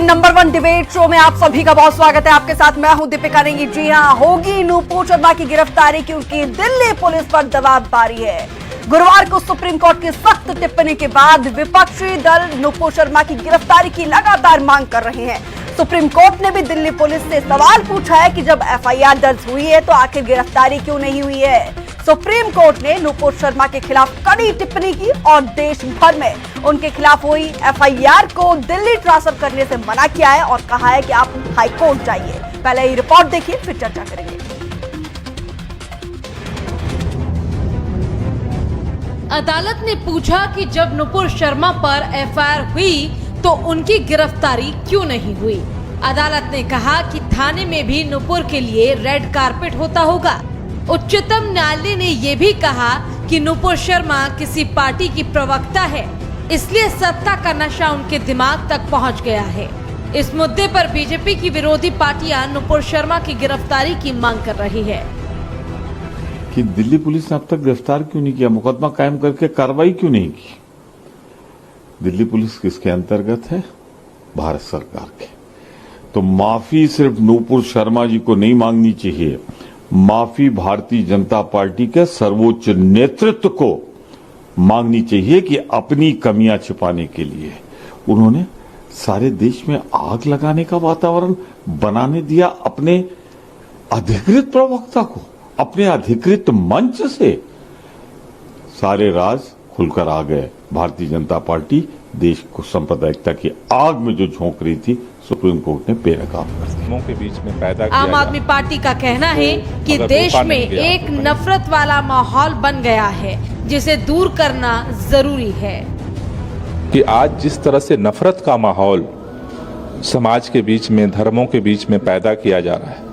Number 1 debate show में आप सभी का बहुत स्वागत है। आपके साथ मैं हूं दीपिका नेगी। जी हां, होगी नुपुर शर्मा की गिरफ्तारी क्योंकि दिल्ली पुलिस पर दबावबारी है। गुरुवार को सुप्रीम कोर्ट की सख्त टिप्पणी के बाद विपक्षी दल नुपुर शर्मा की गिरफ्तारी की लगातार मांग कर रहे हैं। सुप्रीम कोर्ट ने भी दिल्ली पुलिस से सवाल पूछा है कि जब एफआईआर दर्ज हुई है तो आखिर गिरफ्तारी क्यों नहीं हुई है। सुप्रीम कोर्ट ने नुपुर शर्मा के खिलाफ कड़ी टिप्पणी की और देश भर में उनके खिलाफ हुई एफआईआर को दिल्ली ट्रांसफर करने से मना किया है और कहा है कि आप हाई कोर्ट जाइए। पहले ये रिपोर्ट देखिए, फिर चर्चा करेंगे। अदालत ने पूछा कि जब नुपुर शर्मा पर एफआईआर हुई तो उनकी गिरफ्तारी क्यों नहीं हुई। अदालत ने कहा कि थाने में भी नुपुर के लिए रेड कारपेट होता होगा। उच्चतम न्यायालय ने ये भी कहा कि नुपुर शर्मा किसी पार्टी की प्रवक्ता है, इसलिए सत्ता का नशा उनके दिमाग तक पहुंच गया है। इस मुद्दे पर बीजेपी की विरोधी पार्टियां नुपुर शर्मा की गिरफ्तारी की मांग कर रही है। कि दिल्ली पुलिस ने अब तक गिरफ्तार क्यों नहीं किया, मुकदमा कायम करके कार्रवाई क्यों नहीं की। दिल्ली पुलिस किसके अंतर्गत है? भारत सरकार के। तो माफी सिर्फ नुपुर शर्मा जी को नहीं मांगनी चाहिए, माफी भारतीय जनता पार्टी के सर्वोच्च नेतृत्व को मांगनी चाहिए कि अपनी कमियां छिपाने के लिए उन्होंने सारे देश में आग लगाने का वातावरण बनाने दिया। अपने अधिकृत प्रवक्ता को, अपने अधिकृत मंच से सारे राज खुलकर आ गए। भारतीय जनता पार्टी देश को सांप्रदायिकता की आग में जो झोंक रही थी, सुप्रीम कोर्ट ने बेनकाब कर दिया। के बीच में पैदा किया आम आदमी पार्टी का कहना है कि देश में एक नफरत वाला माहौल बन गया है, जिसे दूर करना जरूरी है। कि आज जिस तरह से नफरत का माहौल समाज के बीच में, धर्मों के बीच में पैदा किया जा रहा है,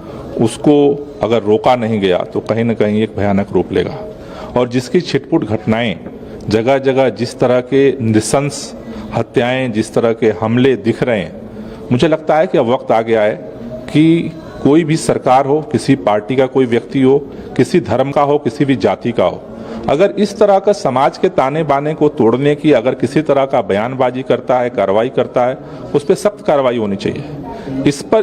उसको अगर रोका नहीं गया तो कहीं न कहीं एक भयानक रूप लेगा। और जिसकी छिटपुट घटनाएं जगह जगह, जिस तरह के नृशंस हत्याएं, जिस तरह के हमले दिख रहे हैं, मुझे लगता है कि अब वक्त आ गया है कि कोई भी सरकार हो, किसी पार्टी का कोई व्यक्ति हो, किसी धर्म का हो, किसी भी जाति का हो, अगर इस तरह का समाज के ताने बाने को तोड़ने की अगर किसी तरह का बयानबाजी करता है, कार्रवाई करता है, उस पर सख्त कार्रवाई होनी चाहिए।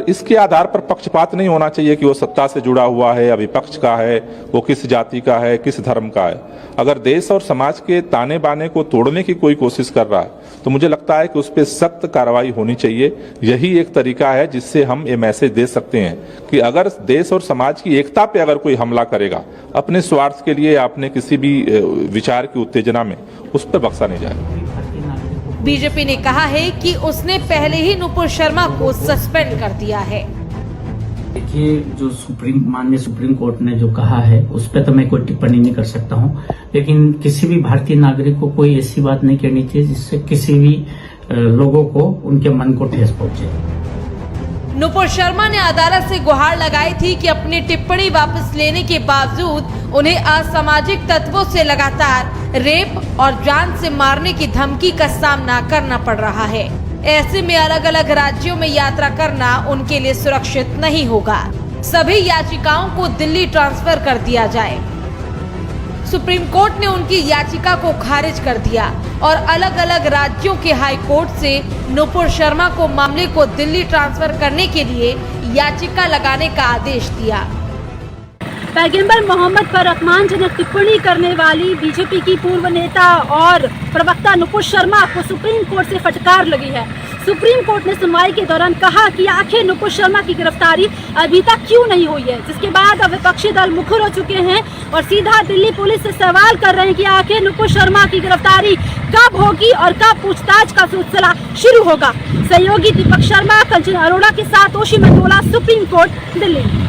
इसके आधार पर पक्षपात नहीं होना चाहिए कि वो सत्ता से जुड़ा हुआ है या विपक्ष का है, वो किस जाति का है, किस धर्म का है। अगर देश और समाज के ताने बाने को तोड़ने की कोई कोशिश कर रहा है तो मुझे लगता है कि उस पर सख्त कार्रवाई होनी चाहिए। यही एक तरीका है जिससे हम ये मैसेज दे सकते हैं कि अगर देश और समाज की एकता पे अगर कोई हमला करेगा अपने स्वार्थ के लिए, अपने किसी भी विचार की उत्तेजना में, उस पर बख्शा नहीं जाएगा। बीजेपी ने कहा है कि उसने पहले ही नुपुर शर्मा को सस्पेंड कर दिया है। देखिए, जो माननीय सुप्रीम कोर्ट ने जो कहा है उस पर तो मैं कोई टिप्पणी नहीं कर सकता हूं, लेकिन किसी भी भारतीय नागरिक को कोई ऐसी बात नहीं कहनी चाहिए जिससे किसी भी लोगों को उनके मन को ठेस पहुंचे। नुपुर शर्मा ने अदालत से गुहार लगाई थी कि अपनी टिप्पणी वापस लेने के बावजूद उन्हें असामाजिक तत्वों से लगातार रेप और जान से मारने की धमकी का सामना करना पड़ रहा है। ऐसे में अलग अलग राज्यों में यात्रा करना उनके लिए सुरक्षित नहीं होगा। सभी याचिकाओं को दिल्ली ट्रांसफर कर दिया जाए। सुप्रीम कोर्ट ने उनकी याचिका को खारिज कर दिया और अलग अलग राज्यों के हाई कोर्ट से नुपुर शर्मा को मामले को दिल्ली ट्रांसफर करने के लिए याचिका लगाने का आदेश दिया। पैगंबर मोहम्मद पर अपमानजनक टिप्पणी करने वाली बीजेपी की पूर्व नेता और प्रवक्ता नुपुर शर्मा को सुप्रीम कोर्ट से फटकार लगी है। सुप्रीम कोर्ट ने सुनवाई के दौरान कहा कि आखिर नुपुर शर्मा की गिरफ्तारी अभी तक क्यों नहीं हुई है, जिसके बाद अब विपक्षी दल मुखर हो चुके हैं और सीधा दिल्ली पुलिस से सवाल कर रहे हैं कि आखिर नुपुर शर्मा की गिरफ्तारी कब होगी और कब पूछताछ का सिलसिला शुरू होगा। सहयोगी दीपक शर्मा, कंचन अरोड़ा के साथ ओशी मंडोला, सुप्रीम कोर्ट, दिल्ली।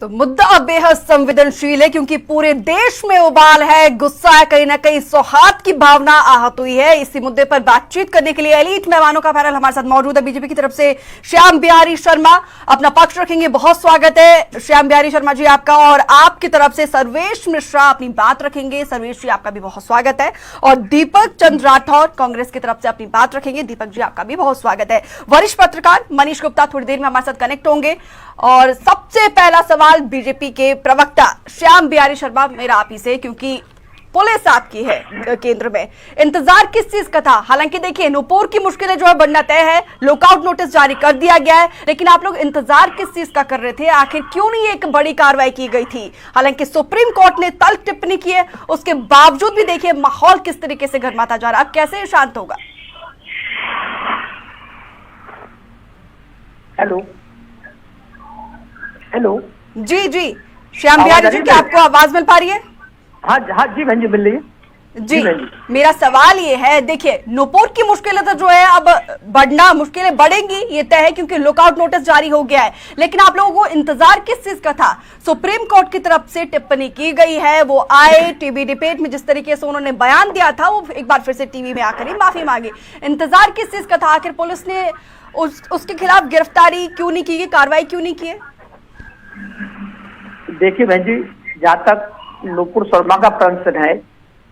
तो मुद्दा बेहद संवेदनशील है क्योंकि पूरे देश में उबाल है, गुस्सा है, कहीं ना कहीं सौहार्द की भावना आहत हुई है। इसी मुद्दे पर बातचीत करने के लिए एलीट मेहमानों का पैनल हमारे साथ मौजूद है। बीजेपी की तरफ से श्याम बिहारी शर्मा अपना पक्ष रखेंगे। बहुत स्वागत है श्याम बिहारी शर्मा जी आपका। और आपकी तरफ से सर्वेश मिश्रा अपनी बात रखेंगे। सर्वेश जी आपका भी बहुत स्वागत है। और दीपक चंद्र राठौर कांग्रेस की तरफ से अपनी बात रखेंगे। दीपक जी आपका भी बहुत स्वागत है। वरिष्ठ पत्रकार मनीष गुप्ता थोड़ी देर में हमारे साथ कनेक्ट होंगे। और सबसे पहला सवाल बीजेपी के प्रवक्ता श्याम बिहारी शर्मा मेरा आप ही से, क्योंकि पुलिस आपकी है केंद्र में, इंतजार किस चीज का था? हालांकि देखिए नूपुर की मुश्किलें जो है बढ़ना तय है, लुकआउट नोटिस जारी कर दिया गया है, लेकिन आप लोग इंतजार किस चीज का कर रहे थे? आखिर क्यों नहीं एक बड़ी कार्रवाई की गई थी? हालांकि सुप्रीम कोर्ट ने तल्ख टिप्पणी की है, उसके बावजूद भी देखिए माहौल किस तरीके से गर्माता जा रहा है। अब कैसे ये शांत होगा? हेलो हेलो जी जी श्याम बिहारी जी, क्या आपको आवाज मिल पा रही है? हाँ हाँ जी बहन जी मिल रही है जी। बहन जी। मेरा सवाल ये है, देखिए नूपुर की मुश्किलें तो जो है अब बढ़ना, मुश्किलें बढ़ेंगी ये तय है क्योंकि लुकआउट नोटिस जारी हो गया है, लेकिन आप लोगों को इंतजार किस चीज का था? सुप्रीम कोर्ट की तरफ से टिप्पणी की गई है, वो आए टीवी डिबेट में जिस तरीके से उन्होंने बयान दिया था, वो एक बार फिर से टीवी में आकर ही माफी मांगी। इंतजार किस चीज का था? आखिर पुलिस ने उसके खिलाफ गिरफ्तारी क्यों नहीं की गई, कार्रवाई क्यों नहीं की है? देखिए बहन जी, जहाँ तक नुपुर शर्मा का प्रश्न है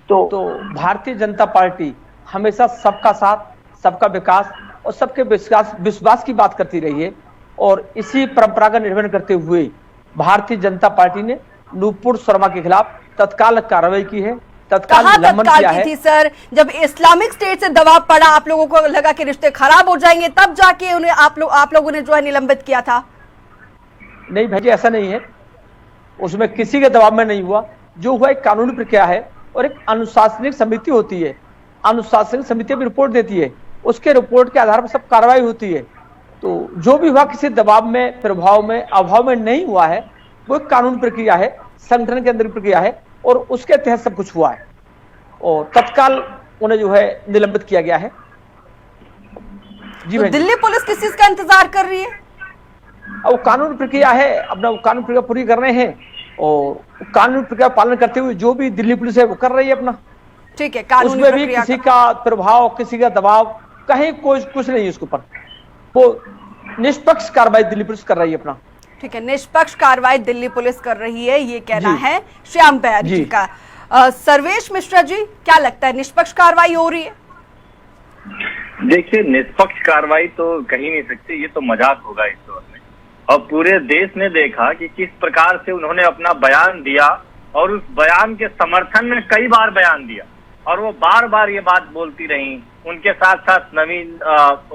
तो भारतीय जनता पार्टी हमेशा सबका साथ, सबका विकास और सबके विश्वास की बात करती रही है, और इसी परंपरा का निर्वहन करते हुए भारतीय जनता पार्टी ने नुपुर शर्मा के खिलाफ तत्काल कार्रवाई की है, तत्काल निलंबन किया है। थी सर, जब इस्लामिक स्टेट से दबाव पड़ा, आप लोगों को लगा कि रिश्ते खराब हो जाएंगे, तब जाके उन्हें आप लोगों ने जो है निलंबित किया था? नहीं भाई जी, ऐसा नहीं है, उसमें किसी के दबाव में नहीं हुआ। जो हुआ एक कानूनी प्रक्रिया है और एक अनुशासनिक समिति होती है, अनुशासनिक समिति भी रिपोर्ट देती है, उसके रिपोर्ट के आधार पर सब कार्रवाई होती है। तो जो भी हुआ किसी दबाव में, प्रभाव में, अभाव में नहीं हुआ है, वो एक कानूनी प्रक्रिया है, संगठन के अंदर प्रक्रिया है, और उसके तहत सब कुछ हुआ है, और तत्काल उन्हें जो है निलंबित किया गया है। जी तो दिल्ली पुलिस किस चीज का इंतजार कर रही है? अब कानूनी प्रक्रिया है, अपना कानूनी प्रक्रिया पूरी कर रहे हैं, और कानूनी प्रक्रिया पालन करते हुए जो भी दिल्ली पुलिस है वो कर रही है अपना। ठीक है, कानूनी उसमें भी किसी का प्रभाव, किसी का दबाव कहीं कुछ नहीं है उसके ऊपर, वो निष्पक्ष कार्रवाई दिल्ली पुलिस कर रही है अपना। ठीक है, निष्पक्ष कार्रवाई दिल्ली पुलिस कर रही है, ये कहना है श्याम बिहारी जी का। सर्वेश मिश्रा जी, क्या लगता है निष्पक्ष कार्रवाई हो रही है? देखिए, निष्पक्ष कार्रवाई तो कही नहीं सकते, ये तो मजाक होगा इस दौर में। और पूरे देश ने देखा कि किस प्रकार से उन्होंने अपना बयान दिया, और उस बयान के समर्थन में कई बार बयान दिया, और वो बार बार ये बात बोलती रही। उनके साथ साथ नवीन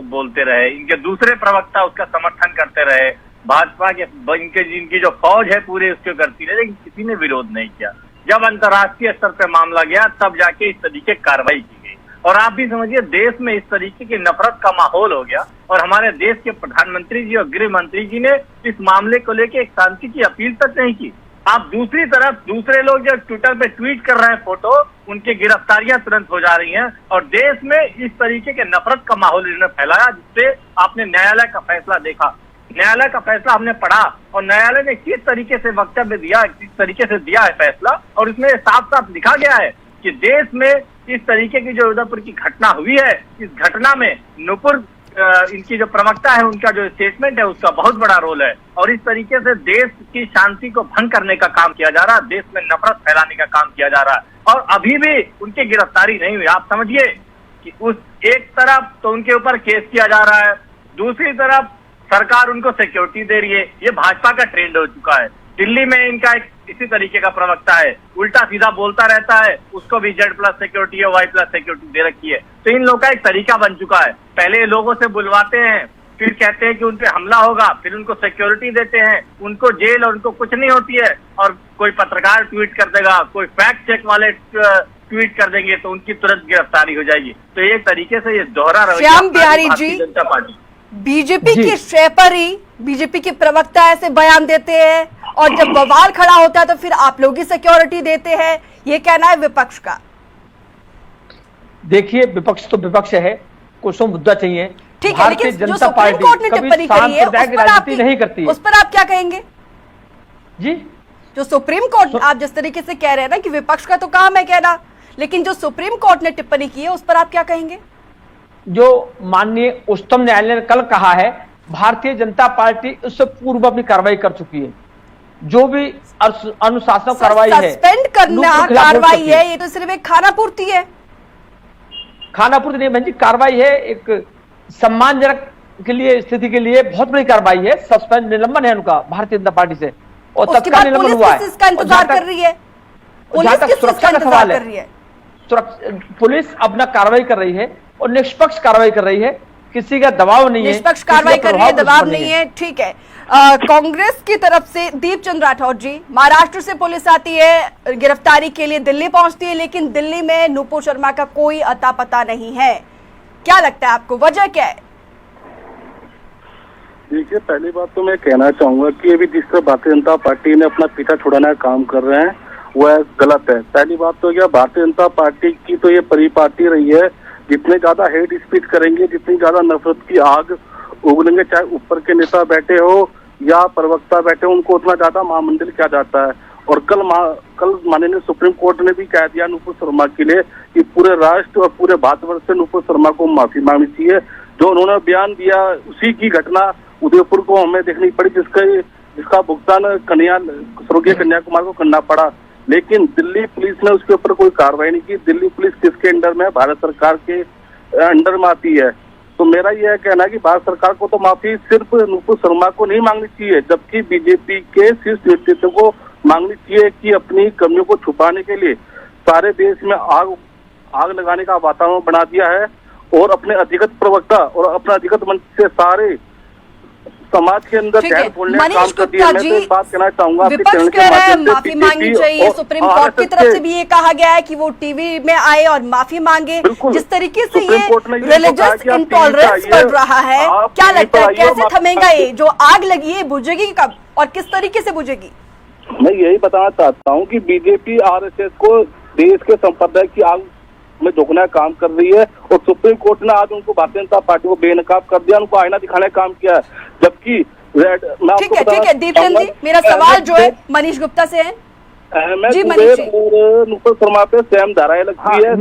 बोलते रहे, इनके दूसरे प्रवक्ता उसका समर्थन करते रहे, भाजपा के जिनकी जो फौज है पूरे उसके करती रहे, लेकिन किसी ने विरोध नहीं किया। जब अंतर्राष्ट्रीय स्तर पर मामला गया, तब जाके इस तरीके कार्रवाई की गई। और आप भी समझिए, देश में इस तरीके की नफरत का माहौल हो गया, और हमारे देश के प्रधानमंत्री जी और गृह मंत्री जी ने इस मामले को लेकर एक शांति की अपील तक नहीं की। आप दूसरी तरफ दूसरे लोग जो ट्विटर पे ट्वीट कर रहे हैं फोटो, उनकी गिरफ्तारियां तुरंत हो जा रही हैं, और देश में इस तरीके के नफरत का माहौल इन्होंने फैलाया, जिससे आपने न्यायालय का फैसला देखा। न्यायालय का फैसला हमने पढ़ा, और न्यायालय ने किस तरीके से वक्तव्य दिया, किस तरीके से दिया है फैसला, और इसमें साफ साफ लिखा गया है कि देश में इस तरीके की जो उदयपुर की घटना हुई है, इस घटना में नुपुर इनकी जो प्रवक्ता है, उनका जो स्टेटमेंट है, उसका बहुत बड़ा रोल है, और इस तरीके से देश की शांति को भंग करने का काम किया जा रहा है, देश में नफरत फैलाने का काम किया जा रहा है, और अभी भी उनकी गिरफ्तारी नहीं हुई। आप समझिए कि उस एक तरफ तो उनके ऊपर केस किया जा रहा है, दूसरी तरफ सरकार उनको सिक्योरिटी दे रही है। ये भाजपा का ट्रेंड हो चुका है। दिल्ली में इनका एक इसी तरीके का प्रवक्ता है, उल्टा सीधा बोलता रहता है, उसको भी Z+ सिक्योरिटी है, Y+ सिक्योरिटी दे रखी है। तो इन लोगों का एक तरीका बन चुका है, पहले लोगों से बुलवाते हैं, फिर कहते हैं कि उन पे हमला होगा, फिर उनको सिक्योरिटी देते हैं, उनको जेल और उनको कुछ नहीं होती है, और कोई पत्रकार ट्वीट कर देगा, कोई फैक्ट चेक वाले ट्वीट कर देंगे तो उनकी तुरंत गिरफ्तारी हो जाएगी। तो एक तरीके से ये दोहरा रवैया श्याम बिहारी जी, जनता पार्टी बीजेपी की शय पर ही बीजेपी के प्रवक्ता ऐसे बयान देते हैं, और जब बवाल खड़ा होता है तो फिर आप लोग ही सिक्योरिटी देते हैं, ये कहना है विपक्ष का। देखिए, विपक्ष तो विपक्ष है, कुछ तो मुद्दा चाहिए। ठीक है, लेकिन जो सुप्रीम कोर्ट ने टिप्पणी करी है, उस पर आप क्या कहेंगे जी? जो सुप्रीम कोर्ट, आप जिस तरीके से कह रहे हैं ना कि विपक्ष का तो काम है कहना, लेकिन जो सुप्रीम कोर्ट ने टिप्पणी की है उस पर आप क्या कहेंगे? जो माननीय उच्चतम न्यायालय ने कल कहा है, भारतीय जनता पार्टी उससे पूर्व अपनी कार्रवाई कर चुकी है। जो भी अनुशासन कार्रवाई है, सस्पेंड करना कार्रवाई है, ये तो सिर्फ एक खाना पूर्ति है। खाना पूर्ति नहीं बहन जी, कार्रवाई है, एक सम्मानजनक के लिए स्थिति के लिए बहुत बड़ी कार्रवाई है। सस्पेंड निलंबन है उनका भारतीय जनता पार्टी से, और तत्काल निलंबन हुआ है। इसका इंतजार कर रही है, पुलिस जहां तक किस चीज सुरक्षा का का सवाल इंतजार कर रही है, है? पुलिस अपना कार्रवाई कर रही है और निष्पक्ष कार्रवाई कर रही है, किसी का दबाव नहीं है, निष्पक्ष कार्रवाई कर रही है, दबाव नहीं है, ठीक है। कांग्रेस की तरफ से दीपचंद राठौर जी, महाराष्ट्र से पुलिस आती है गिरफ्तारी के लिए, दिल्ली पहुंचती है, लेकिन दिल्ली में नुपुर शर्मा का कोई अता पता नहीं है। क्या लगता है आपको, वजह क्या है? देखिए, पहली बात तो मैं कहना चाहूंगा कि अभी जिस तरह भारतीय जनता पार्टी ने अपना पीछा छुड़ाने का काम कर रहे हैं वह गलत है। पहली बात तो यह भारतीय जनता पार्टी की तो ये परिपाटी रही है, जितने ज्यादा हेट स्पीच करेंगे, जितनी ज्यादा नफरत की आग उगलेंगे, चाहे ऊपर के नेता बैठे हो या प्रवक्ता बैठे हो, उनको उतना ज्यादा महामंडल किया जाता है। और कल माननीय सुप्रीम कोर्ट ने भी कह दिया नुपुर शर्मा के लिए कि पूरे राष्ट्र और पूरे भारतवर्ष से नुपुर शर्मा को माफी मांगनी चाहिए। जो उन्होंने बयान दिया उसी की घटना उदयपुर को हमें देखनी पड़ी, जिसका भुगतान स्वर्गीय कन्याकुमार को करना पड़ा। लेकिन दिल्ली पुलिस ने उसके ऊपर कोई कार्रवाई नहीं की। दिल्ली पुलिस किसके अंडर में? भारत सरकार के अंडर में आती है। तो मेरा यह कहना है कि भारत सरकार को तो माफी सिर्फ नुपुर शर्मा को नहीं मांगनी चाहिए, जबकि बीजेपी के शीर्ष नेतृत्व को मांगनी चाहिए कि अपनी कमियों को छुपाने के लिए सारे देश में आग लगाने का वातावरण बना दिया है और अपने अधिकृत प्रवक्ता और अपने अधिकृत मंच से सारे समाज के अंदर जहर बोलने का काम कर दिया। मैं तो एक बात कहना चाहूंगा, विपक्ष कह रहा है माफी मांगनी चाहिए, सुप्रीम कोर्ट की तरफ से भी ये कहा गया है कि वो टीवी में आए और माफी मांगे। जिस तरीके से ये रिलीजियस इंटॉलरेंस बढ़ रहा है, क्या लगता है कैसे थमेगा ये? जो आग लगी है बुझेगी कब और किस तरीके से बुझेगी? मैं यही बताना चाहता हूँ कि बीजेपी आरएसएस को देश के संप्रदाय की आग में झोंकने का काम कर रही है और सुप्रीम कोर्ट ने आज उनको भारतीय जनता पार्टी को बेनकाब कर दिया, उनको आईना दिखाने का काम किया है। जबकि ठीक है दीपचंद जी, मेरा सवाल जो है मनीष गुप्ता से है। जी मनीष जी, नुपुर शर्मा पे सेम धाराएं लगती है,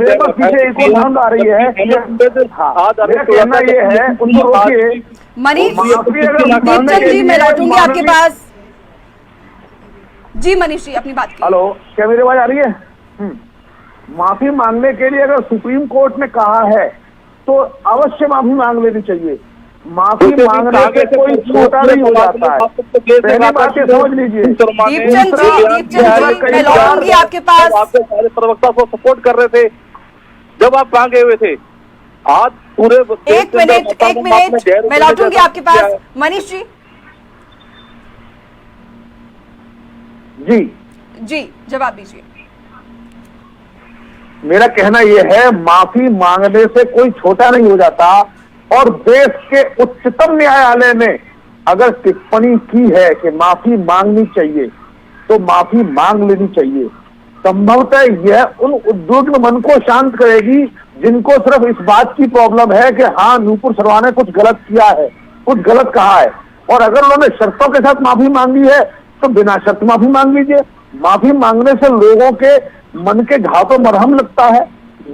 मनीष दीपचंद जी मैं लौटूंगी आपके पास। जी मनीष जी अपनी बात की। हेलो, क्या मेरी आवाज आ रही है? माफी मांगने के लिए अगर सुप्रीम कोर्ट ने कहा है तो अवश्य माफी मांग लेनी चाहिए। माफी मांगने से कोई छोटा नहीं हो जाता है, पहली बात ये समझ लीजिए। दीपचंद जी मैं लौटूंगी आपके पास। आपके सारे प्रवक्ता को सपोर्ट कर रहे थे जब आप वहां गए हुए थे। आज पूरे एक मिनट मैं लौटूंगी आपके पास। मनीष जी जी जवाब दीजिए। मेरा कहना यह है, माफी मांगने से कोई छोटा नहीं हो जाता और देश के उच्चतम न्यायालय ने अगर टिप्पणी की है कि माफी मांगनी चाहिए तो माफी मांग लेनी चाहिए। संभवतः यह उन उद्विग्न मन को शांत करेगी जिनको सिर्फ इस बात की प्रॉब्लम है कि हाँ नुपुर शर्मा ने कुछ गलत किया है, कुछ गलत कहा है, और अगर उन्होंने शर्तों के साथ माफी मांगी है तो बिना शर्त माफी मांग लीजिए। माफी मांगने से लोगों के मन के घाव पर मरहम लगता है।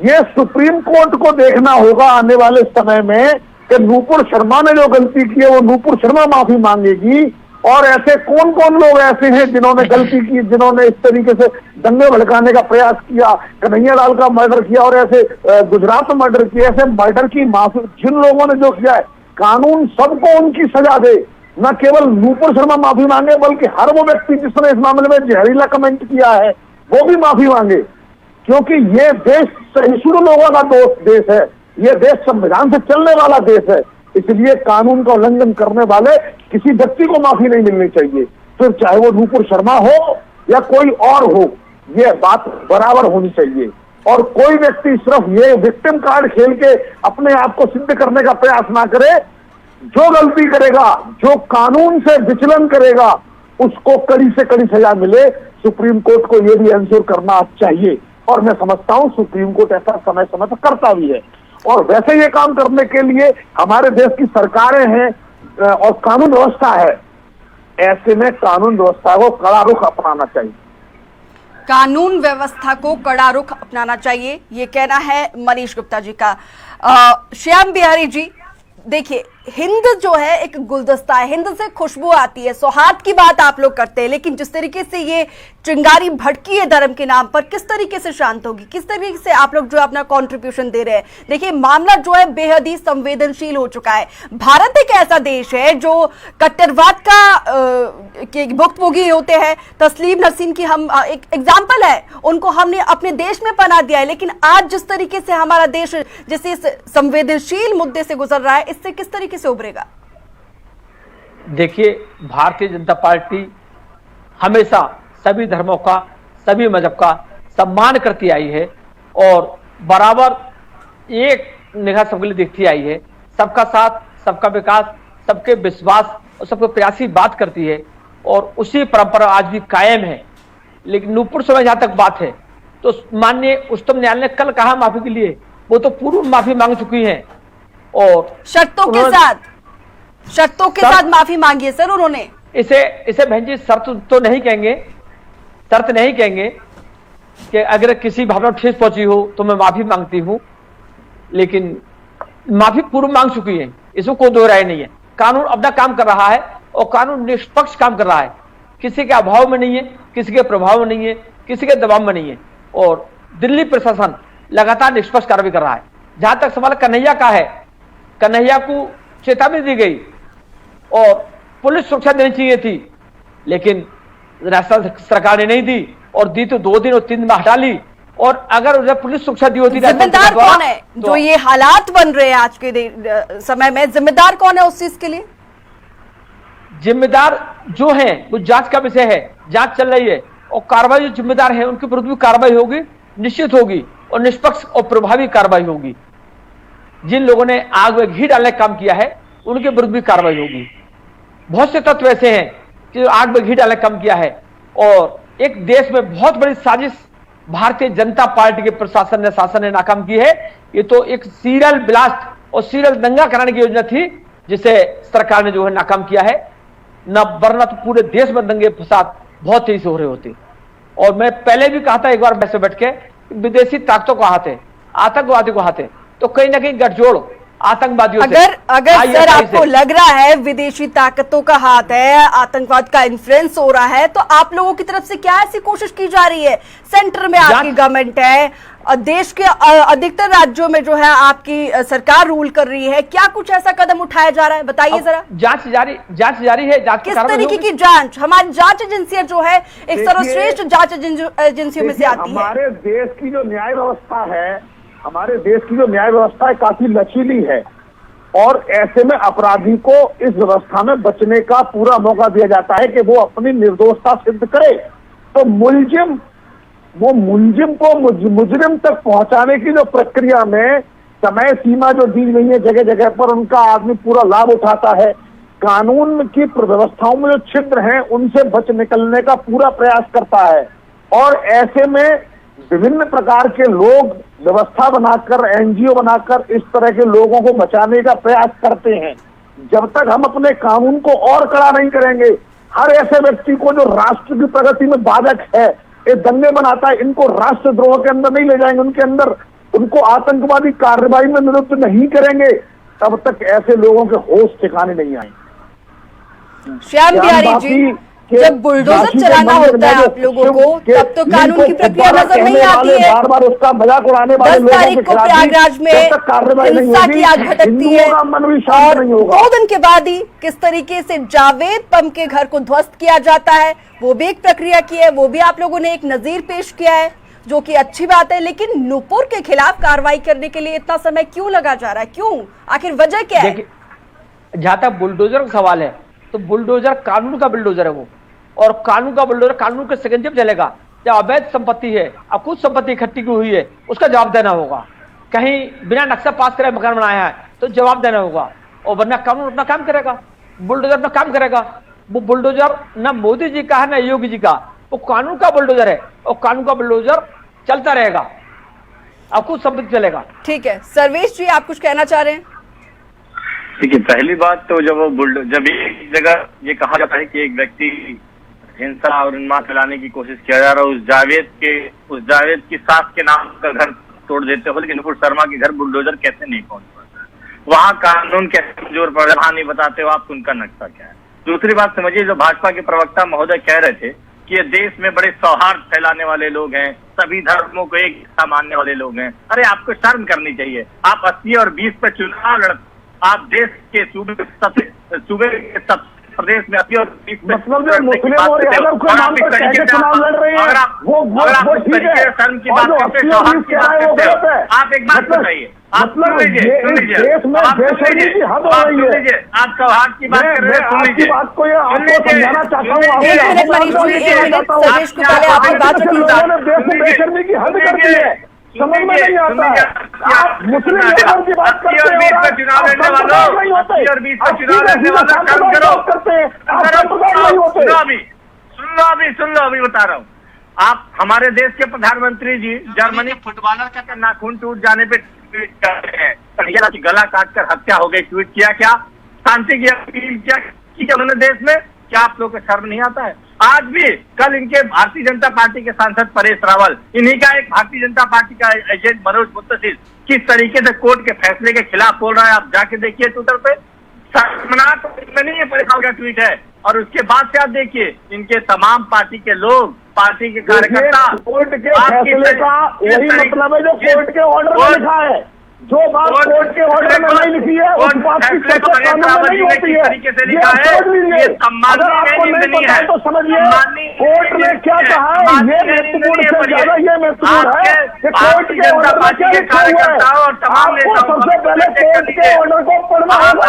ये सुप्रीम कोर्ट को देखना होगा आने वाले समय में कि नुपुर शर्मा ने जो गलती की है वो नुपुर शर्मा माफी मांगेगी, और ऐसे कौन कौन लोग ऐसे हैं जिन्होंने गलती की, जिन्होंने इस तरीके से दंगे भड़काने का प्रयास किया, कन्हैया लाल का मर्डर किया और ऐसे गुजरात में मर्डर किया। ऐसे मर्डर की माफी जिन लोगों ने जो किया है, कानून सबको उनकी सजा दे, न केवल नुपुर शर्मा माफी मांगे बल्कि हर वो व्यक्ति जिसने इस मामले में जहरीला कमेंट किया है वो भी माफी मांगे, क्योंकि ये देश सहिष्णु लोगों का देश है, ये देश संविधान से चलने वाला देश है। इसलिए कानून का उल्लंघन करने वाले किसी व्यक्ति को माफी नहीं मिलनी चाहिए, फिर चाहे वो नुपुर शर्मा हो या कोई और हो, ये बात बराबर होनी चाहिए। और कोई व्यक्ति सिर्फ ये विक्टिम कार्ड खेल के अपने आप को सिद्ध करने का प्रयास ना करे। जो गलती करेगा, जो कानून से विचलन करेगा, उसको कड़ी से कड़ी सजा मिले। सुप्रीम कोर्ट को यह भी इंश्योर करना चाहिए और मैं समझता हूं सुप्रीम कोर्ट ऐसा समय समय पर करता भी है। और वैसे ये काम करने के लिए हमारे देश की सरकारें हैं और कानून व्यवस्था है, ऐसे में कानून व्यवस्था को कड़ा रुख अपनाना चाहिए। कानून व्यवस्था को कड़ा रुख अपनाना चाहिए, ये कहना है मनीष गुप्ता जी का। श्याम बिहारी जी, देखिए हिंद जो है एक गुलदस्ता है, हिंद से खुशबू आती है, सौहार्द की बात आप लोग करते हैं, लेकिन जिस तरीके से ये चिंगारी भड़की है धर्म के नाम पर, किस तरीके से शांत होगी? किस तरीके से आप लोग जो है अपना कंट्रीब्यूशन दे रहे हैं? देखिए, मामला जो है बेहद ही संवेदनशील हो चुका है। भारत एक ऐसा देश है जो कट्टरवाद के भुक्तभोगी होते हैं। तस्लीम नसीम की हम एक एग्जाम्पल है, उनको हमने अपने देश में पनाह दिया है, लेकिन आज जिस तरीके से हमारा देश जिस संवेदनशील मुद्दे से गुजर रहा है, इससे किस तरीके से उभरेगा? देखिए, भारतीय जनता पार्टी हमेशा सभी धर्मों का, सभी मजहब का सम्मान करती आई है और बराबर एक निगाह सबके लिए देखती आई है। सबका साथ, सबका विकास, सबके विश्वास और सबके प्रयास की बात करती है और उसी परंपरा आज भी कायम है। लेकिन नूपुर समय जहां तक बात है, तो माननीय उच्चतम न्यायालय ने कल कहा माफी के लिए, वो तो पूर्व माफी मांग चुकी हैं और शर्तों के साथ माफी मांगी है सर उन्होंने। इसे बहन जी शर्त तो नहीं कहेंगे, शर्त नहीं कहेंगे कि अगर किसी भावना ठेस पहुंची हो तो मैं माफी मांगती हूं, लेकिन माफी पूर्व मांग चुकी है, इसमें कोई दो राय नहीं है। कानून अपना काम कर रहा है और कानून निष्पक्ष काम कर रहा है, किसी के अभाव में नहीं है, किसी के प्रभाव में नहीं है, किसी के दबाव में नहीं है और दिल्ली प्रशासन लगातार निष्पक्ष कार्रवाई कर रहा है। जहां तक सवाल कन्हैया का है, कन्हैया को चेतावनी दी गई और पुलिस सुरक्षा देनी चाहिए थी, लेकिन राजस्थान सरकार ने नहीं दी और दी तो 2 दिन और 3 दिन में हटा ली। और अगर उन्हें पुलिस सुरक्षा दी होती, जिम्मेदार कौन है जो ये हालात बन रहे हैं आज के समय में? जिम्मेदार कौन है उस चीज के लिए? जिम्मेदार जो है वो जांच का विषय है, जांच चल रही है और कार्रवाई जो जिम्मेदार है उनके विरुद्ध भी कार्रवाई होगी, निश्चित होगी और निष्पक्ष और प्रभावी कार्रवाई होगी। जिन लोगों ने आग में घी डालने का काम किया है उनके विरुद्ध भी कार्रवाई होगी। बहुत से तत्व ऐसे हैं कि आग में घी डालने का काम किया है और एक देश में बहुत बड़ी साजिश भारतीय जनता पार्टी के प्रशासन ने, शासन ने नाकाम की है। ये तो एक सीरियल ब्लास्ट और सीरियल दंगा कराने की योजना थी जिसे सरकार ने जो है नाकाम किया है। न वरना तो पूरे देश में दंगे फसाद बहुत तेजी से हो रहे होते। और मैं पहले भी कहा था एक बार वैसे बैठ के, विदेशी ताकतों को हाथ है, आतंकवादी को हाथ है, तो कहीं ना कहीं गठजोड़ आतंकवादियों से अगर सर आपको लग रहा है विदेशी ताकतों का हाथ है, आतंकवाद का इन्फ्लुएंस हो रहा है, तो आप लोगों की तरफ से क्या ऐसी कोशिश की जा रही है? सेंटर में आपकी गवर्नमेंट है, देश के अधिकतर राज्यों में जो है आपकी सरकार रूल कर रही है, क्या कुछ ऐसा कदम उठाया जा रहा है? बताइए जरा। जांच जारी है। जांच किस तरीके की जांच? हमारी जांच एजेंसियां जो है एक सर्वश्रेष्ठ जांच एजेंसियों में से आती है। हमारे देश की जो न्याय व्यवस्था है, हमारे देश की जो न्याय व्यवस्था है काफी लचीली है और ऐसे में अपराधी को इस व्यवस्था में बचने का पूरा मौका दिया जाता है कि वो अपनी निर्दोषता सिद्ध करे। तो मुलजिम को मुजरिम तक पहुंचाने की जो प्रक्रिया में समय सीमा जो दी गई है जगह जगह पर, उनका आदमी पूरा लाभ उठाता है। कानून की व्यवस्थाओं में जो छिद्र हैं उनसे बच निकलने का पूरा प्रयास करता है और ऐसे में विभिन्न प्रकार के लोग व्यवस्था बनाकर, एनजीओ बनाकर इस तरह के लोगों को बचाने का प्रयास करते हैं। जब तक हम अपने कानून को और कड़ा नहीं करेंगे, हर ऐसे व्यक्ति को जो राष्ट्र की प्रगति में बाधक है, ये दंगे बनाता है, इनको राष्ट्रद्रोह के अंदर नहीं ले जाएंगे, उनके अंदर उनको आतंकवादी कार्रवाई में नियुक्त नहीं करेंगे, तब तक ऐसे लोगों के होश ठिकाने नहीं आएंगे। श्याम बिहारी जी, जब बुलडोजर चलाना होता है आप लोगों को, तब तो कानून की प्रक्रिया नजर नहीं आती है। बार उसका मजाक उड़ाने वाले 10 तारीख को प्रयागराज में हिंसा की आग भड़कती है और 2 दिन के बाद ही किस तरीके से जावेद पम के घर को ध्वस्त किया जाता है, वो भी एक प्रक्रिया की है, वो भी आप लोगों ने एक नजीर पेश किया है, जो कि अच्छी बात है। लेकिन नूपुर के खिलाफ कार्रवाई करने के लिए इतना समय क्यों लगा जा रहा है? क्यों? आखिर वजह क्या है? जहां तक बुलडोजर का सवाल है, तो बुलडोजर कानून का बुलडोजर है वो, और कानून का बुलडोजर कानून के सिकंजे में चलेगा। जब अवैध संपत्ति है, अकुत संपत्ति इकट्ठी की हुई है, उसका जवाब देना होगा। कहीं बिना नक्शा पास करे मकान बनाया है तो जवाब देना होगा, और वरना कानून अपना काम करेगा, बुलडोजर अपना काम करेगा। वो बुलडोजर न मोदी जी का है न योगी जी का, वो कानून का बुलडोजर है और कानून का बुलडोजर चलता रहेगा, अकुत संपत्ति चलेगा। ठीक है, सर्वेश जी आप कुछ कहना चाह रहे हैं? देखिए, पहली बात तो जब एक जगह ये कहा जाता है कि एक व्यक्ति हिंसा और उन्माद फैलाने की कोशिश किया जा रहा है, उस जावेद की सास के नाम का घर तोड़ देते हो, लेकिन नुपुर शर्मा के घर बुलडोजर कैसे नहीं पहुंच पाता? वहाँ कानून कैसे कमजोर पड़ रहा, नहीं बताते हो आप उनका नक्शा क्या है। दूसरी बात समझिए, जो भाजपा के प्रवक्ता महोदय कह रहे थे कि ये देश में बड़े सौहार्द फैलाने वाले लोग हैं, सभी धर्मों को एक हिस्सा मानने वाले लोग हैं। अरे आपको शर्म करनी चाहिए। आप 80 और 20 पे चुनाव लड़, आप देश के सूबे के सब प्रदेश में 80 और 20 पे मतलब जो मुस्लिम और यादव के नाम पर कैसे चुनाव लड़ रहे हैं, वो ठीक है। शर्म की और बात जो करते 80 हो, और 20 कह रहे हैं वो गलत है। आप एक बात बताइए, मतलब देश में बेशर्मी की हद हो रही है। आप सौहार्द की बात कर रहे हैं, सुन लीजिए। बात को आपको समझाना चाहता हूँ। एक मिनट मनीष जी, एक मिनट सर्वेश को पहले आपकी बात रखिए। लोगों ने देश में बेशर्मी की हद कर दी है, समझ में नहीं आता है। आप मुस्लिम यादव की बात करते हैं और नहीं होते, चुनाव लड़ने वालों करते हैं, नहीं होते। सुन लो अभी बता रहा हूँ। आप हमारे देश के प्रधानमंत्री जी जर्मनी फुटबॉलर का नाखून टूट जाने पे ट्वीट कर रहे हैं, कन्हैया की गला काटकर हत्या हो गई, ट्वीट किया क्या? शांति की अपील क्या की उन्होंने देश में? क्या आप लोगों को शर्म नहीं आता है? आज भी कल इनके भारतीय जनता पार्टी के सांसद परेश रावल, इन्हीं का एक भारतीय जनता पार्टी का एजेंट मनोज मुत्तसिर किस तरीके से कोर्ट के फैसले के खिलाफ बोल रहा है, आप जाके देखिए ट्विटर पे। शर्मनाक नहीं है परेश रावल का ट्वीट है। और उसके बाद से आप देखिए इनके तमाम पार्टी के लोग, पार्टी के कार्यकर्ता, कोर्ट के फैसले का यही मतलब है जो कोर्ट के ऑर्डर में लिखा है। जो बात कोर्ट के ऑर्डर में नहीं लिखी है उस बात की चर्चा कानून में नहीं होती है। ये आप समझ लीजिए, अगर आपको नहीं पता है तो समझिए कोर्ट ने क्या कहा है। ये महत्वपूर्ण से ज्यादा ये महत्वपूर्ण है कि कोर्ट के ऑर्डर में क्या लिखा हुआ है। आपको सबसे पहले कोर्ट के ऑर्डर को पढ़ना होगा।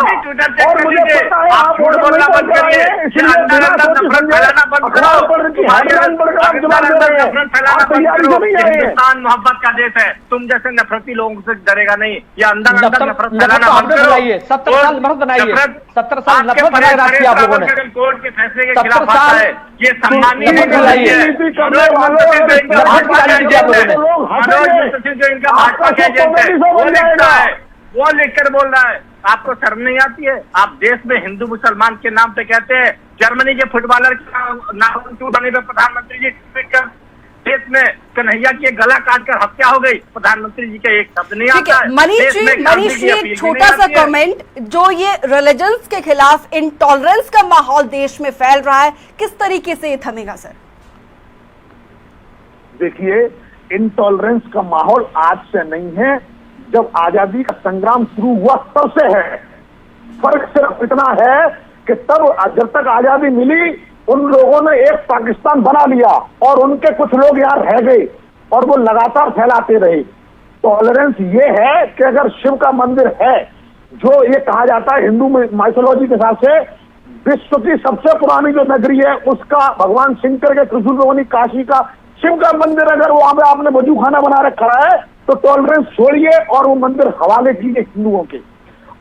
और मुझे पता है आप ऑर्डर नहीं पढ़ रहे हैं, इसलिए बिना सोचे समझे अखबार पढ़ की हेडलाइन पढ़कर आप जवाब दे रहे हैं। आप तैयारी से नहीं आए हैं। हिंदुस्तान मोहब्बत का देश है, तुम जैसे नफरती लोगों से डरेगा नहीं। ये अंदर नफरत फैलाना बंद करो। 70 साल नफरत बनाइए, 70 साल नफरत बनाए रखी आप लोगों ने। कोर्ट के फैसले के खिलाफ आता है, ये सम्मानीय नफरत फैलाई है। जो इनका भाजपा के एजेंट है वो लिखता है, वो लिखकर बोल रहा है। आपको शर्म नहीं आती है? आप देश में हिंदू मुसलमान के नाम पे कहते हैं। जर्मनी के फुटबॉलर का नाम टूटने पे प्रधानमंत्री जी ट्वीट कर देश में कन्हैया की गला काटकर हत्या हो गई, प्रधानमंत्री जी का एक शब्द नहीं आता है। मनीष जी एक छोटा सा कमेंट, जो ये रिलीजन्स के खिलाफ इंटॉलरेंस का माहौल देश में फैल रहा है, किस तरीके से ये थमेगा सर? देखिए, इंटॉलरेंस का माहौल आज से नहीं है, जब आजादी का संग्राम शुरू हुआ तब से है। फर्क सिर्फ इतना है कि तब जब तक आजादी मिली उन लोगों ने एक पाकिस्तान बना लिया और उनके कुछ लोग यहाँ रह गए और वो लगातार फैलाते रहे। टॉलरेंस ये है कि अगर शिव का मंदिर है, जो ये कहा जाता है हिंदू माइथोलॉजी के हिसाब से विश्व की सबसे पुरानी जो नगरी है उसका भगवान शंकर के त्रिशूल काशी का शिव का मंदिर, अगर वहां पे आपने वजू खाना बना रखा है तो टॉलरेंस छोड़िए और वो मंदिर हवाले कीजिए हिंदुओं के।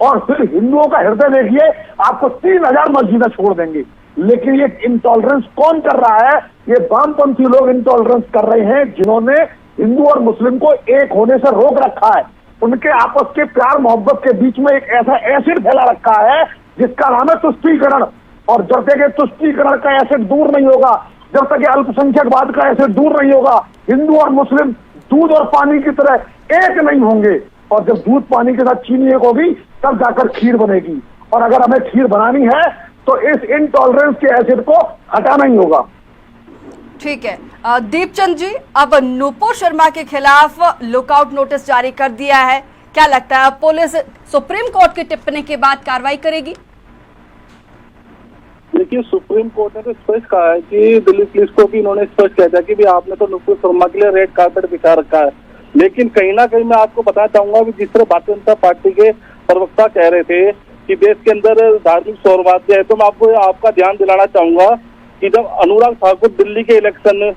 और फिर हिंदुओं का हृदय देखिए, आपको 3000 मस्जिदें छोड़ देंगे। लेकिन ये इंटॉलरेंस कौन कर रहा है? ये वामपंथी लोग इंटॉलरेंस कर रहे हैं, जिन्होंने हिंदू और मुस्लिम को एक होने से रोक रखा है। उनके आपस के प्यार मोहब्बत के बीच में एक ऐसा एसिड फैला रखा है जिसका नाम है तुष्टीकरण। और जब तक तुष्टीकरण का एसिड दूर नहीं होगा, जब तक अल्पसंख्यकवाद का एसिड दूर नहीं होगा, हिंदू और मुस्लिम दूध और पानी की तरह एक नहीं होंगे। और जब दूध पानी के साथ चीनी एक होगी तब जाकर खीर बनेगी। और अगर हमें खीर बनानी है तो इस इंटॉलरेंस के एसिड को हटाना ही होगा। ठीक है, दीपचंद जी, अब नुपुर शर्मा के खिलाफ लुकआउट नोटिस जारी कर दिया है, क्या लगता है पुलिस सुप्रीम कोर्ट की टिप्पणी के बाद कार्रवाई करेगी? देखिए, सुप्रीम कोर्ट ने तो स्पष्ट कहा है कि दिल्ली पुलिस को भी इन्होंने स्पष्ट कह दिया कि भी आपने तो नुपुर शर्मा के लिए रेड कार्पेट बिछा रखा है। लेकिन कहीं ना कहीं मैं आपको बताना चाहूंगा कि जिस तरह भारतीय जनता पार्टी के प्रवक्ता कह रहे थे कि देश के अंदर धार्मिक सौहार्द है, तो मैं आपको आपका ध्यान दिलाना चाहूंगा कि जब अनुराग ठाकुर दिल्ली के इलेक्शन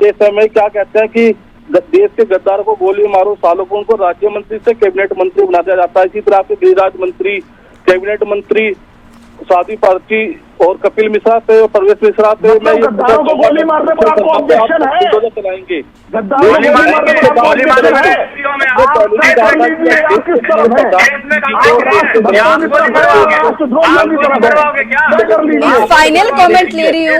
के समय क्या कहते हैं कि देश के गद्दारों को गोली मारो सालों को उनको राज्य मंत्री से कैबिनेट मंत्री बना दिया जाता है। इसी तरह आपके गृहराज मंत्री, कैबिनेट मंत्री साध्वी पारसी और कपिल मिश्रा थे और परवेश मिश्रा थे। गद्दारों को गोली मारने पर आपको ऑब्जेक्शन है? चलाएंगे गद्दारों को गोली मारने पर आपको ऑब्जेक्शन है? फाइनल कमेंट ले रही हूँ,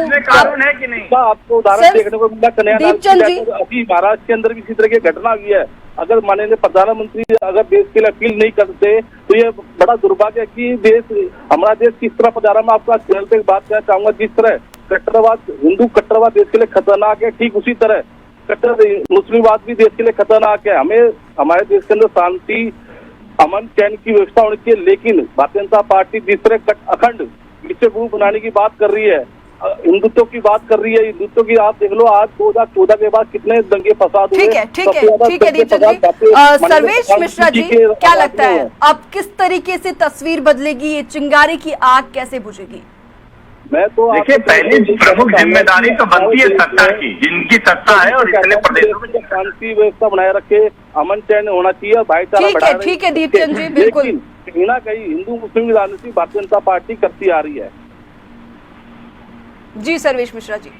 आपको उदाहरण देखने को मिला दीपचंद जी, अभी महाराष्ट्र के अंदर भी इसी तरह की घटना हुई है। अगर माननीय प्रधानमंत्री अगर देश के लिए अपील नहीं करते तो ये बड़ा दुर्भाग्य है कि हमारा देश किस तरफ जा रहा है। मैं आपका से बात करना चाहूंगा। जिस तरह कट्टरवाद, हिंदू कट्टरवाद देश के लिए खतरनाक है, ठीक उसी तरह कट्टर मुस्लिमवाद भी देश के लिए खतरनाक है। हमें हमारे देश के अंदर शांति, अमन, चैन की व्यवस्था होनी चाहिए, लेकिन भारतीय जनता पार्टी जिस तरह अखंड विश्व गुरु बनाने की बात कर रही है, हिंदुत्व की बात कर रही है, हिंदुत्व की आप देख लो, आज 2014 के बाद कितने दंगे फसाद हुए। ठीक है दीपचंद जी। सर्वेश मिश्रा जी, क्या लगता है अब किस तरीके से तस्वीर बदलेगी, ये चिंगारी की आग कैसे बुझेगी? मैं तो देखिए, पहली प्रमुख जिम्मेदारी तो बनती है सत्ता की, जिनकी सत्ता है और इतने प्रदेशों में शांति व्यवस्था बनाए रखे, अमन चैन होना चाहिए और भाईचारा बढ़ाया। ठीक है दीपचंद जी, बिल्कुल। कहीं ना कहीं हिंदू मुस्लिम की राजनीति भारतीय जनता पार्टी करती आ रही है। जी सर्वेश मिश्रा जी।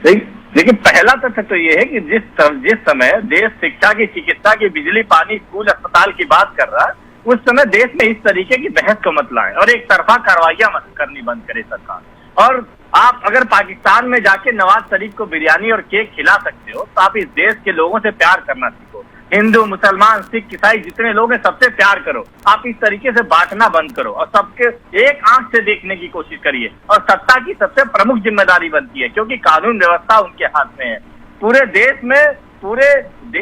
देखिए, पहला तथ्य तो ये है कि जिस समय देश शिक्षा की, चिकित्सा की, बिजली, पानी, स्कूल, अस्पताल की बात कर रहा है, उस समय देश में इस तरीके की बहस को मत लाएं और एक तरफा कार्रवाइयां मत करनी बंद करे सरकार। और आप अगर पाकिस्तान में जाके नवाज शरीफ को बिरयानी और केक खिला सकते हो तो आप इस देश के लोगों से प्यार करना सीखो। हिंदू, मुसलमान, सिख, ईसाई जितने लोग हैं सबसे प्यार करो। आप इस तरीके से बांटना बंद करो और सबके एक आंख से देखने की कोशिश करिए। और सत्ता की सबसे प्रमुख जिम्मेदारी बनती है, क्योंकि कानून व्यवस्था उनके हाथ में है। पूरे देश में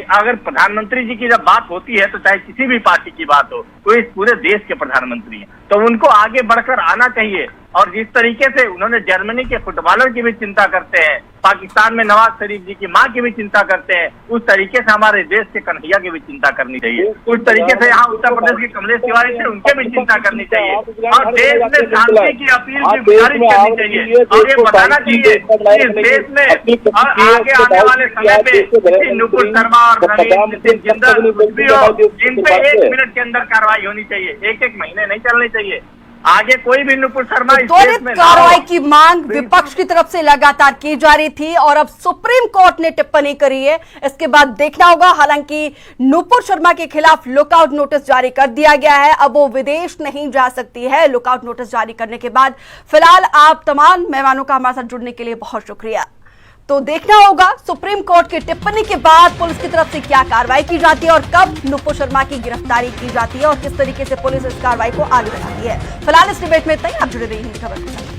अगर प्रधानमंत्री जी की जब बात होती है तो चाहे किसी भी पार्टी की बात हो, तो इस पूरे देश के प्रधानमंत्री हैं, तो उनको आगे बढ़कर आना चाहिए। और जिस तरीके से उन्होंने जर्मनी के फुटबॉलर की भी चिंता करते हैं, पाकिस्तान में नवाज शरीफ जी की मां की भी चिंता करते हैं, उस तरीके से हमारे देश के कन्हैया की भी चिंता करनी चाहिए। उस तरीके से यहाँ उत्तर प्रदेश के कमलेश तिवारी थे, उनके भी चिंता करनी चाहिए। और देश में शांति की अपील की गुजारिश करनी चाहिए और ये बताना चाहिए कि इस देश में और आगे आने वाले समय में नुपुर शर्मा और नितिन जिंदल कुछ भी हो, इन पे 1 मिनट के अंदर कार्रवाई होनी चाहिए, 1-1 महीने नहीं चलनी चाहिए। आगे कोई भी नुपुर शर्मा त्वरित कार्रवाई की मांग विपक्ष की तरफ से लगातार की जा रही थी और अब सुप्रीम कोर्ट ने टिप्पणी करी है। इसके बाद देखना होगा। हालांकि नुपुर शर्मा के खिलाफ लुकआउट नोटिस जारी कर दिया गया है, अब वो विदेश नहीं जा सकती है। लुकआउट नोटिस जारी करने के बाद फिलहाल आप तमाम मेहमानों का हमारे साथ जुड़ने के लिए बहुत शुक्रिया। तो देखना होगा सुप्रीम कोर्ट की टिप्पणी के बाद पुलिस की तरफ से क्या कार्रवाई की जाती है और कब नुपुर शर्मा की गिरफ्तारी की जाती है और किस तरीके से पुलिस इस कार्रवाई को आगे बढ़ाती है। फिलहाल इस डिबेट में इतना ही। आप जुड़े रहिए खबर के साथ।